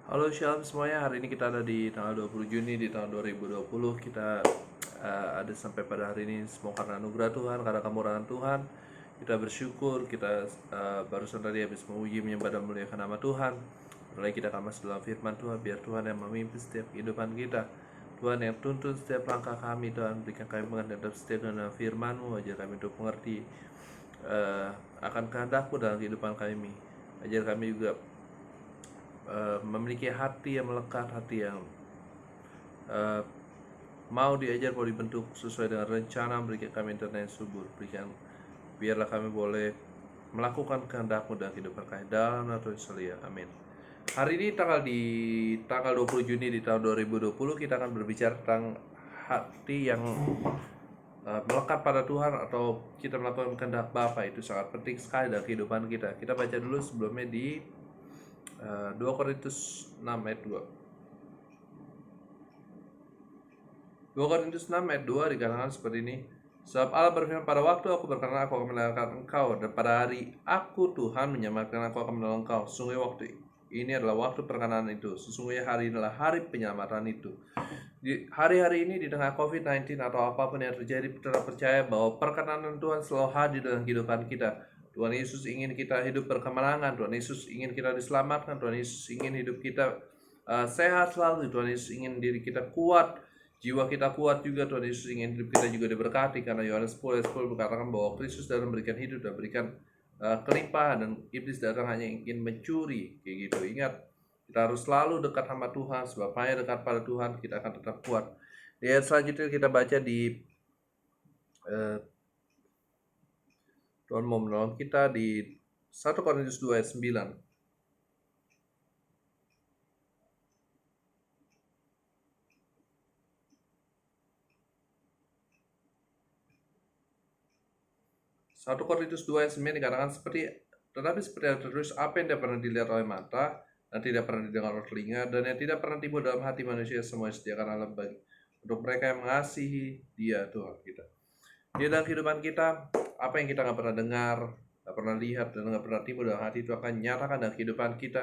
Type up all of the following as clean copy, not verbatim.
Halo Shalom semuanya, hari ini kita ada di tanggal 20 Juni di tahun 2020. Kita ada sampai pada hari ini semua karena anugerah Tuhan, karena kemurahan Tuhan. Kita bersyukur, kita barusan tadi habis memuji menyembah dan memuliakan nama Tuhan. Mulai kita akan masuk dalam firman Tuhan, biar Tuhan yang memimpin setiap kehidupan kita. Tuhan yang tuntun setiap langkah kami, Tuhan berikan kami pengertian dan setiap dengan firman-Mu, ajar kami untuk mengerti akan kehendak-Mu dalam kehidupan kami. Ajar kami juga memiliki hati yang melekat, hati yang mau diajar, mau dibentuk sesuai dengan rencana. Berikan kami internet yang subur, biarlah kami boleh melakukan kehendak-Mu dalam kehidupan kami, dalam nama Tuhan Yesus. Amin. Hari ini tanggal 20 Juni di tahun 2020 kita akan berbicara tentang hati yang melekat pada Tuhan, atau kita melakukan kehendak Bapa. Itu sangat penting sekali dalam kehidupan kita. Kita baca dulu sebelumnya di 2 Korintus 6 ayat 2. 2 Korintus 6 ayat 2 dikatakan seperti ini. Sebab Allah berfirman, pada waktu aku berkenan aku akan menyelamatkan engkau, dan pada hari aku Tuhan menyelamatkan aku akan menolong engkau. Sesungguhnya waktu ini adalah waktu perkenanan itu. Sesungguhnya hari ini adalah hari penyelamatan itu. Di hari-hari ini di tengah COVID-19 atau apapun yang terjadi, kita percaya bahwa perkenanan Tuhan selalu hadir dalam kehidupan kita. Tuhan Yesus ingin kita hidup berkemenangan. Tuhan Yesus ingin kita diselamatkan. Tuhan Yesus ingin hidup kita sehat selalu. Tuhan Yesus ingin diri kita kuat, jiwa kita kuat juga. Tuhan Yesus ingin hidup kita juga diberkati, karena Yohanes 10 ayat 10 berkatakan bahwa Kristus datang memberikan hidup dan berikan kelimpahan, dan iblis datang hanya ingin mencuri, kayak gitu. Ingat, kita harus selalu dekat sama Tuhan, sebab hanya dekat pada Tuhan kita akan tetap kuat. Di ayat selanjutnya kita baca di Tuhan mau menolong kita di 1 Korintus 2 ayat 9. 1 Korintus 2 ayat 9 dikatakan tetapi seperti yang tertulis, apa yang tidak pernah dilihat oleh mata, dan tidak pernah didengar oleh telinga, dan yang tidak pernah timbul dalam hati manusia, semua disediakan Allah bagi untuk mereka yang mengasihi Dia, Tuhan kita. Di dalam kehidupan kita, apa yang kita nggak pernah dengar, nggak pernah lihat, dan nggak pernah timbul dalam hati, itu akan nyatakan dalam kehidupan kita.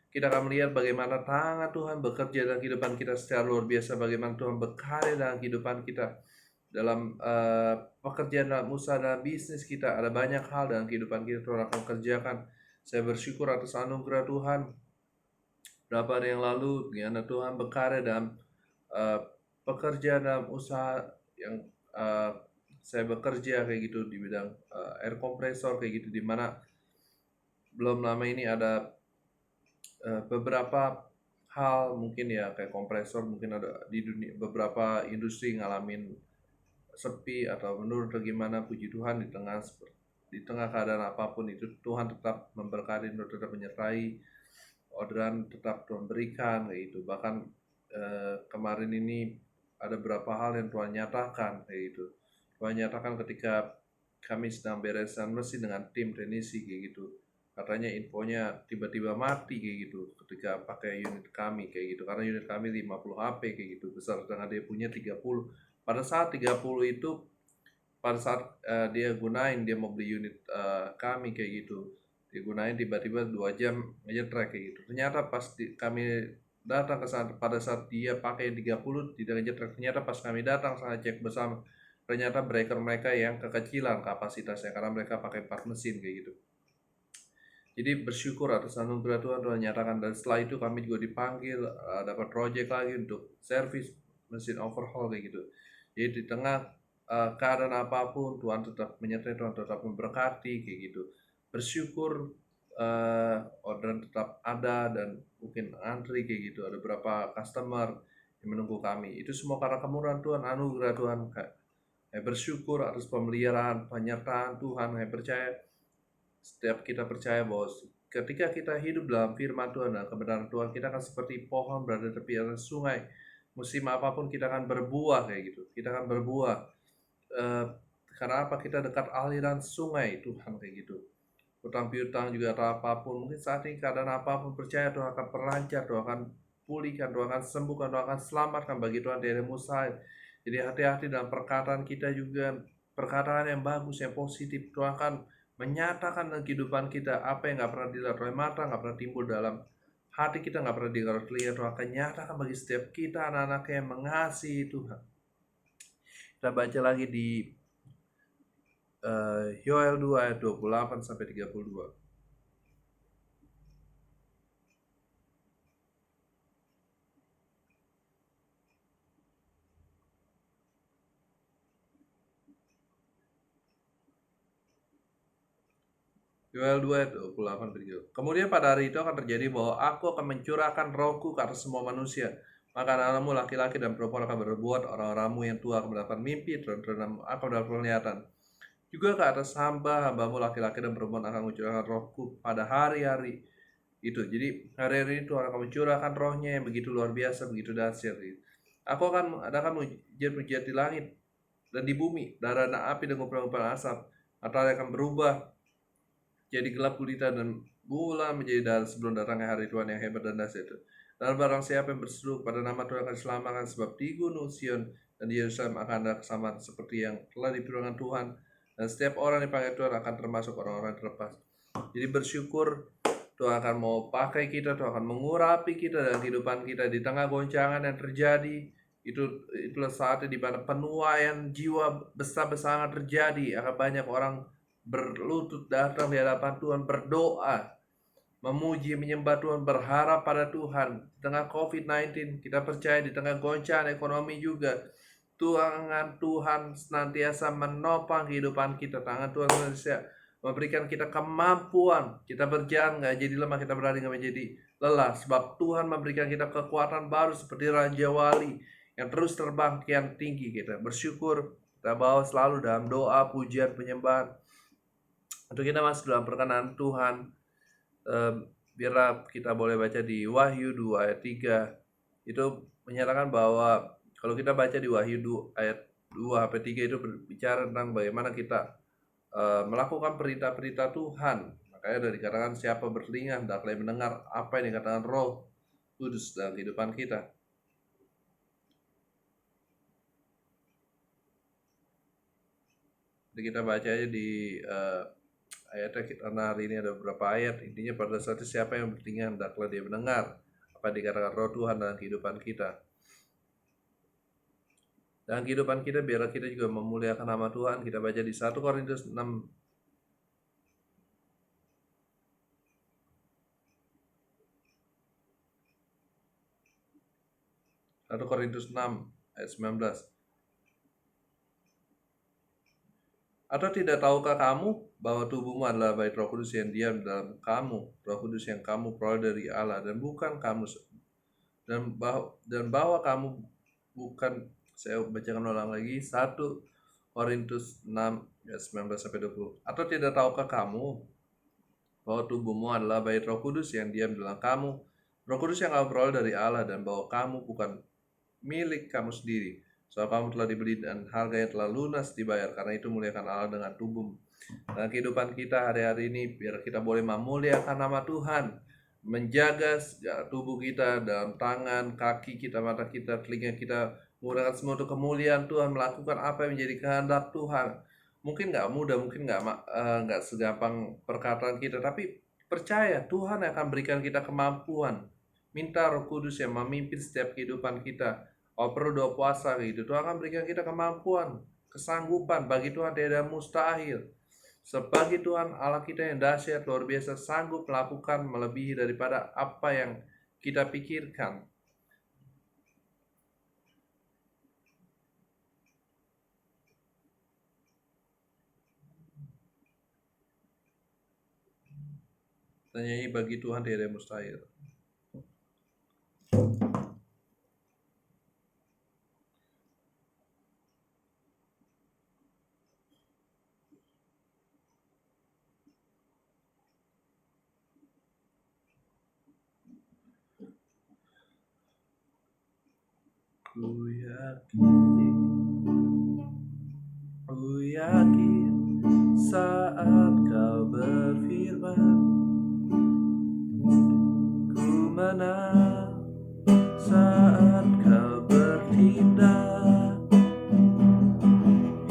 Kita akan melihat bagaimana tangan Tuhan bekerja dalam kehidupan kita secara luar biasa, bagaimana Tuhan berkarya dalam kehidupan kita, dalam pekerjaan, dalam usaha, dalam bisnis kita. Ada banyak hal dalam kehidupan kita Tuhan akan kerjakan. Saya bersyukur atas anugerah Tuhan. Berapa hari yang lalu, bagaimana Tuhan berkarya dalam pekerjaan, dalam usaha yang saya bekerja kayak gitu di bidang air kompresor kayak gitu, dimana belum lama ini ada beberapa hal mungkin ya, kayak kompresor mungkin ada di dunia, beberapa industri ngalamin sepi atau menurun atau gimana. Puji Tuhan, di tengah keadaan apapun itu Tuhan tetap memberkati, tetap menyertai, orderan tetap Tuhan berikan kayak gitu. Bahkan kemarin ini ada beberapa hal yang Tuhan nyatakan kayak gitu. Tuhan nyatakan ketika kami sedang beresan mesin dengan tim teknisi kayak gitu, katanya infonya tiba-tiba mati kayak gitu ketika pakai unit kami kayak gitu, karena unit kami 50 HP kayak gitu besar, dengan dia punya 30. Pada saat 30 itu, pada saat dia mau beli unit kami kayak gitu, dia gunain tiba-tiba 2 jam aja track kayak gitu. Ternyata pas kami datang ke sana, pada saat dia pakai 30 tidak aja track, ternyata pas kami datang sana cek bersama, ternyata breaker mereka yang kekecilan kapasitasnya karena mereka pakai 4 mesin kayak gitu. Jadi bersyukur atas anugerah Tuhan, Tuhan nyatakan. Dan setelah itu kami juga dipanggil dapat project lagi untuk service mesin overhaul kayak gitu. Jadi di tengah keadaan apapun Tuhan tetap menyertai, Tuhan tetap memberkati kayak gitu. Bersyukur orderan tetap ada, dan mungkin antri kayak gitu. Ada beberapa customer yang menunggu kami. Itu semua karena kemurahan Tuhan, anugerah Tuhan. Saya bersyukur atas pemeliharaan, penyertaan Tuhan. Saya percaya, setiap kita percaya bahwa ketika kita hidup dalam firman Tuhan dan kebenaran Tuhan, kita akan seperti pohon berada di tepi sungai. Musim apapun kita akan berbuah kayak gitu. Kita akan berbuah karena apa? Kita dekat aliran sungai Tuhan kayak gitu. Utang piutang juga atau apapun, mungkin saat ini keadaan apapun, percaya Tuhan akan perlancar, Tuhan akan pulihkan, Tuhan akan sembuhkan, Tuhan akan selamatkan. Bagi Tuhan tidak ada mustahil. Jadi hati-hati dalam perkataan kita juga, perkataan yang bagus, yang positif. Tuhan akan menyatakan dalam kehidupan kita apa yang nggak pernah dilihat oleh mata, nggak pernah timbul dalam hati kita nggak pernah digarap lihat, Tuhan akan nyatakan bagi setiap kita anak-anak yang mengasihi Tuhan. Kita baca lagi di Yoel 2 ayat 28 sampai 32. Yoel 2 ayat 28 berikut. Kemudian pada hari itu akan terjadi bahwa aku akan mencurahkan rohku ke atas semua manusia. Maka anak-anakmu laki-laki dan perempuan akan berbuat, orang-orangmu yang tua akan mendapat mimpi, dan akan mendapat penglihatan. Juga ke atas hamba-hambamu laki-laki dan perempuan akan mencurahkan rohku pada hari-hari itu. Jadi hari-hari itu Tuhan akan mencurahkan rohnya yang begitu luar biasa, begitu dahsyat. Aku akan adakan mujizat-mujizat di langit dan di bumi, darah dan api dan gumpalan-gumpalan asap. Matahari akan berubah jadi gelap gulita dan bulan menjadi darah sebelum datangnya hari Tuhan yang hebat dan dahsyat itu. Dan barang siapa yang berseru pada nama Tuhan akan diselamatkan, sebab di gunung Sion dan di Yerusalem akan ada kesamaan seperti yang telah difirmankan Tuhan, dan setiap orang yang dipanggil Tuhan akan termasuk orang-orang terlepas. Jadi bersyukur Tuhan akan mau pakai kita, Tuhan akan mengurapi kita dalam kehidupan kita di tengah goncangan yang terjadi. Itulah saatnya di mana penuaian jiwa besar-besaran terjadi. Akan banyak orang berlutut datang di hadapan Tuhan, berdoa, memuji, menyembah Tuhan, berharap pada Tuhan. Di tengah COVID-19 kita percaya, di tengah goncangan ekonomi juga, tangan Tuhan senantiasa menopang kehidupan kita. Tangan Tuhan senantiasa memberikan kita kemampuan. Kita berjalan nggak jadi lemah, kita berlari nggak menjadi lelah, sebab Tuhan memberikan kita kekuatan baru seperti Raja Wali yang terus terbang kian tinggi. Kita bersyukur, kita bawa selalu dalam doa, pujian, penyembahan. Untuk kita masuk dalam perkenan Tuhan, biarlah kita boleh baca di Wahyu 2 ayat 3. Itu menyatakan bahwa kalau kita baca di Wahyu 2 ayat 2 sampai 3 itu berbicara tentang bagaimana kita melakukan perintah-perintah Tuhan. Makanya dari dikatakan siapa bertelinga hendaklah mendengar apa yang dikatakan Roh Kudus dalam kehidupan kita. Jadi kita baca aja di ayatnya, karena hari ini ada beberapa ayat. Intinya pada saat itu siapa yang bertelinga hendaklah dia mendengar apa yang dikatakan Roh Tuhan dalam kehidupan kita. Dalam kehidupan kita biarlah kita juga memuliakan nama Tuhan. Kita baca di 1 Korintus 6 1 Korintus 6 ayat 19. Atau tidak tahukah kamu bahwa tubuhmu adalah bait Roh Kudus yang diam dalam kamu, Roh Kudus yang kamu peroleh dari Allah dan bukan kamu, dan bahwa kamu bukan. Saya bacakan ulang lagi 1 Korintus 6 ayat 19 sampai 20. Atau tidak tahukah kamu bahwa tubuhmu adalah bait Roh Kudus yang diam dalam kamu, Roh Kudus yang kamu peroleh dari Allah, dan bahwa kamu bukan milik kamu sendiri, soal kamu telah dibeli dan harganya telah lunas dibayar. Karena itu muliakan Allah dengan tubuhmu. Dalam kehidupan kita hari-hari ini biar kita boleh memuliakan nama Tuhan, menjaga tubuh kita dalam tangan, kaki kita, mata kita, telinga kita, menggunakan semua untuk kemuliaan Tuhan, melakukan apa yang menjadi kehendak Tuhan. Mungkin nggak mudah, mungkin nggak segampang perkataan kita, tapi percaya Tuhan akan berikan kita kemampuan. Minta Roh Kudus yang memimpin setiap kehidupan kita. Perlu doa puasa gitu, Tuhan akan berikan kita kemampuan, kesanggupan. Bagi Tuhan tidak ada mustahil. Sebagai Tuhan Allah kita yang dahsyat luar biasa, sanggup melakukan melebihi daripada apa yang kita pikirkan. Tanyai bagi Tuhan tidak ada mustahil. Ku yakin saat kau berfirman, ku menang saat kau bertindak.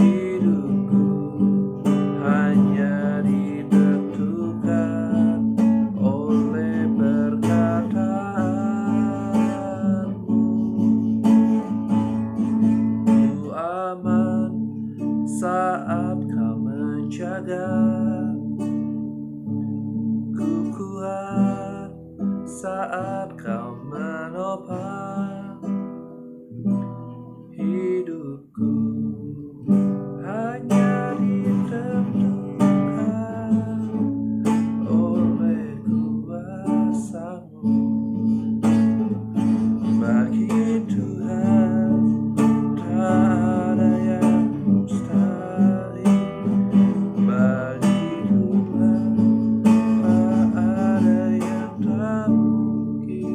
Hidupku hanya ditentukan oleh perkataan kuat saat kau menopang hidupku, hanya ditentukan oleh kuasa-Mu. Bagi Tuhan tak ada yang mustahil, bagi Tuhan tak ada yang tak mungkin.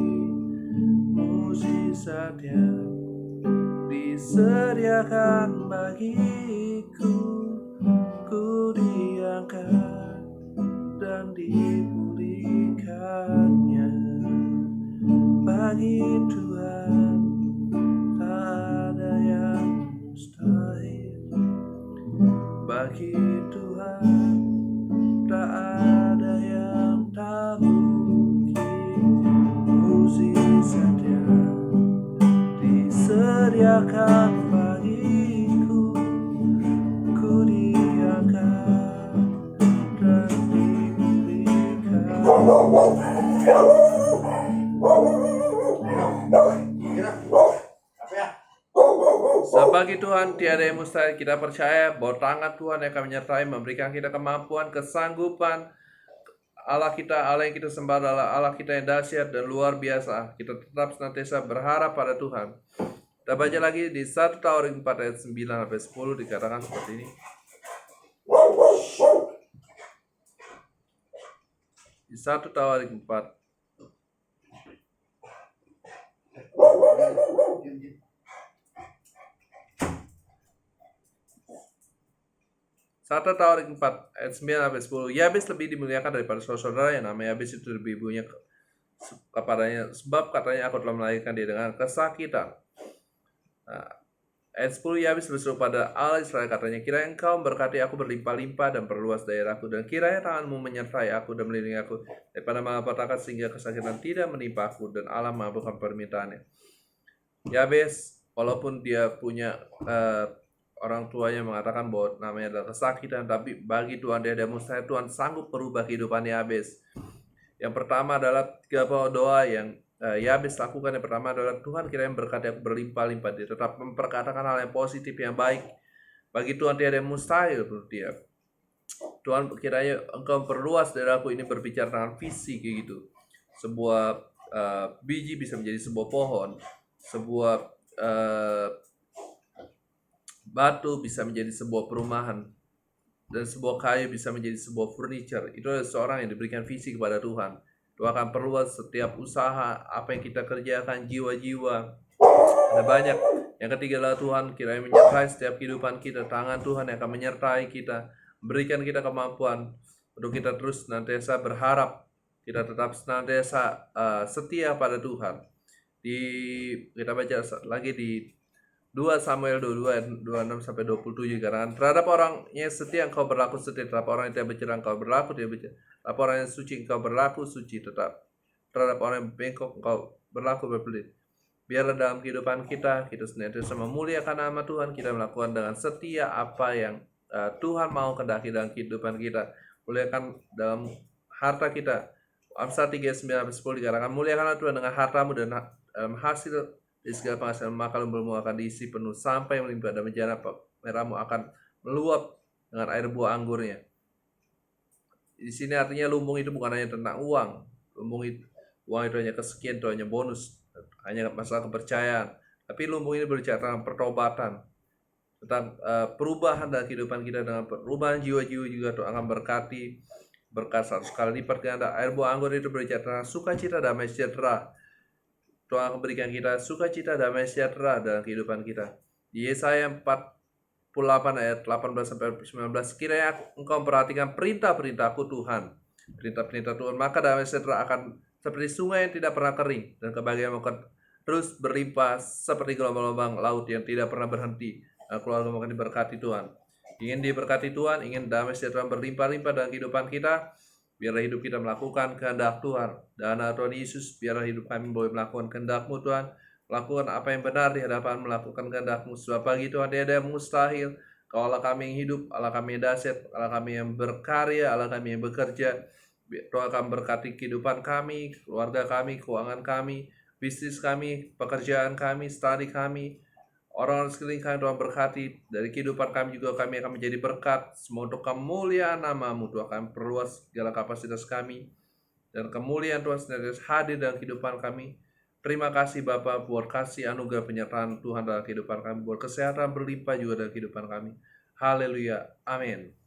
Mukjizatnya disediakan bagiku, ku diangkat dan dipulihkannya. Bagi Tuhan tak ada yang mustahil, bagi Tuhan tak ada yang tak mungkin. Mukjizatnya disediakan bagiku, ku diangkat dan dipulihkan. Sebab Tuhan tiada yang mustahil. Kita percaya bahwa tangan Tuhan yang akan menyertai, memberikan kita kemampuan, kesanggupan. Allah kita, Allah yang kita sembah adalah Allah kita yang dahsyat dan luar biasa. Kita tetap senantiasa berharap pada Tuhan. Kita baca lagi di 1 Tawarik 4 ayat 9 sampai 10 dikatakan seperti ini. Di 1 Tawarik 4 1 Tawarik 4 ayat 9 sampai 10. Yabes lebih dimuliakan daripada saudara yang namanya Yabes itu lebih ibunya kepadanya, sebab katanya aku telah melahirkan dia dengan kesakitan. Nah, ayat 10, Yabes berseru pada Allah Israel, katanya, kiranya engkau memberkati aku berlimpah-limpah dan perluas daerahku, dan kiranya tanganmu menyertai aku dan melindungi aku daripada malapetaka sehingga kesakitan tidak menimpa aku, dan Allah mengabulkan permintaannya. Yabes, walaupun dia punya orang tuanya mengatakan bahwa namanya adalah kesakitan, tapi bagi Tuhan dia ada mustahil. Tuhan sanggup merubah kehidupan Yabes. Yang pertama adalah 3 doa yang Yabes lakukan. Yang pertama adalah, Tuhan kiranya berkati aku berlimpah-limpah. Dia tetap memperkatakan hal yang positif, yang baik. Bagi Tuhan tiada yang mustahil menurut dia. Tuhan kiranya engkau perluas daerahku. Ini berbicara dengan visi kayak gitu. Sebuah biji bisa menjadi sebuah pohon. Sebuah batu bisa menjadi sebuah perumahan, dan sebuah kayu bisa menjadi sebuah furniture. Itu adalah seorang yang diberikan visi kepada Tuhan. Tuhan akan perluas setiap usaha, apa yang kita kerjakan, jiwa-jiwa. Ada banyak. Yang ketiga adalah Tuhan kiranya menyertai setiap kehidupan kita. Tangan Tuhan yang akan menyertai kita, memberikan kita kemampuan untuk kita terus senantiasa berharap. Kita tetap senantiasa setia pada Tuhan. Kita baca lagi di 2 Samuel 22 26 sampai 27 karena terhadap orangnya setia engkau berlaku setia, terhadap orang yang tidak bercela engkau berlaku tidak bercela, terhadap orang yang suci engkau berlaku suci, tetap terhadap orang yang bengkok engkau berlaku berbelit. Biarlah dalam kehidupan kita senantiasa memuliakan nama Tuhan, kita melakukan dengan setia apa yang Tuhan mau kehendaki dalam kehidupan kita. Muliakan dalam harta kita. Amsal 3:9-10 dikatakan, muliakanlah Tuhan dengan hartamu dan dalam hasil di segala penghasilan, maka lumbungmu akan diisi penuh sampai melimpah, dan bejana merahmu akan meluap dengan air buah anggurnya. Di sini artinya lumbung itu bukan hanya tentang uang. Uang itu hanya kesekian, itu hanya bonus, hanya masalah kepercayaan. Tapi lumbung ini berbicara tentang pertobatan, tentang perubahan dalam kehidupan kita, dengan perubahan jiwa-jiwa juga Tuhan akan berkati berkat 100 kali lipat. Karena air buah anggur itu berbicara tentang sukacita, damai sejahtera. Tuhan akan berikan kita sukacita, damai sejahtera dalam kehidupan kita. Di Yesaya 48 ayat 18 sampai 19, kiranya engkau memperhatikan perintah-perintahku Tuhan, perintah-perintah Tuhan, maka damai sejahtera akan seperti sungai yang tidak pernah kering, dan kebahagiaan akan terus berlimpah seperti gelombang-gelombang laut yang tidak pernah berhenti. Keluarga akan diberkati Tuhan. Ingin diberkati Tuhan, ingin damai sejahtera berlimpah-limpah dalam kehidupan kita, biarlah hidup kita melakukan kehendak Tuhan. Dan Tuhan Yesus, biarlah hidup kami boleh melakukan kehendak-Mu Tuhan, melakukan apa yang benar di hadapan, melakukan kehendak-Mu. Sebab bagi Tuhan tiada yang mustahil. Kau Allah kami yang hidup, Allah kami yang dahsyat, Allah kami yang berkarya, Allah kami yang bekerja. Tuhan akan berkati kehidupan kami, keluarga kami, keuangan kami, bisnis kami, pekerjaan kami, studi kami, orang-orang sekeliling kami. Tuhan berkati dari kehidupan kami juga, kami akan menjadi berkat. Semua untuk kemuliaan nama-Mu, Tuhan akan perluas segala kapasitas kami, dan kemuliaan Tuhan senantiasa hadir dalam kehidupan kami. Terima kasih Bapa buat kasih anugerah penyertaan Tuhan dalam kehidupan kami, buat kesehatan berlimpah juga dalam kehidupan kami. Haleluya, amin.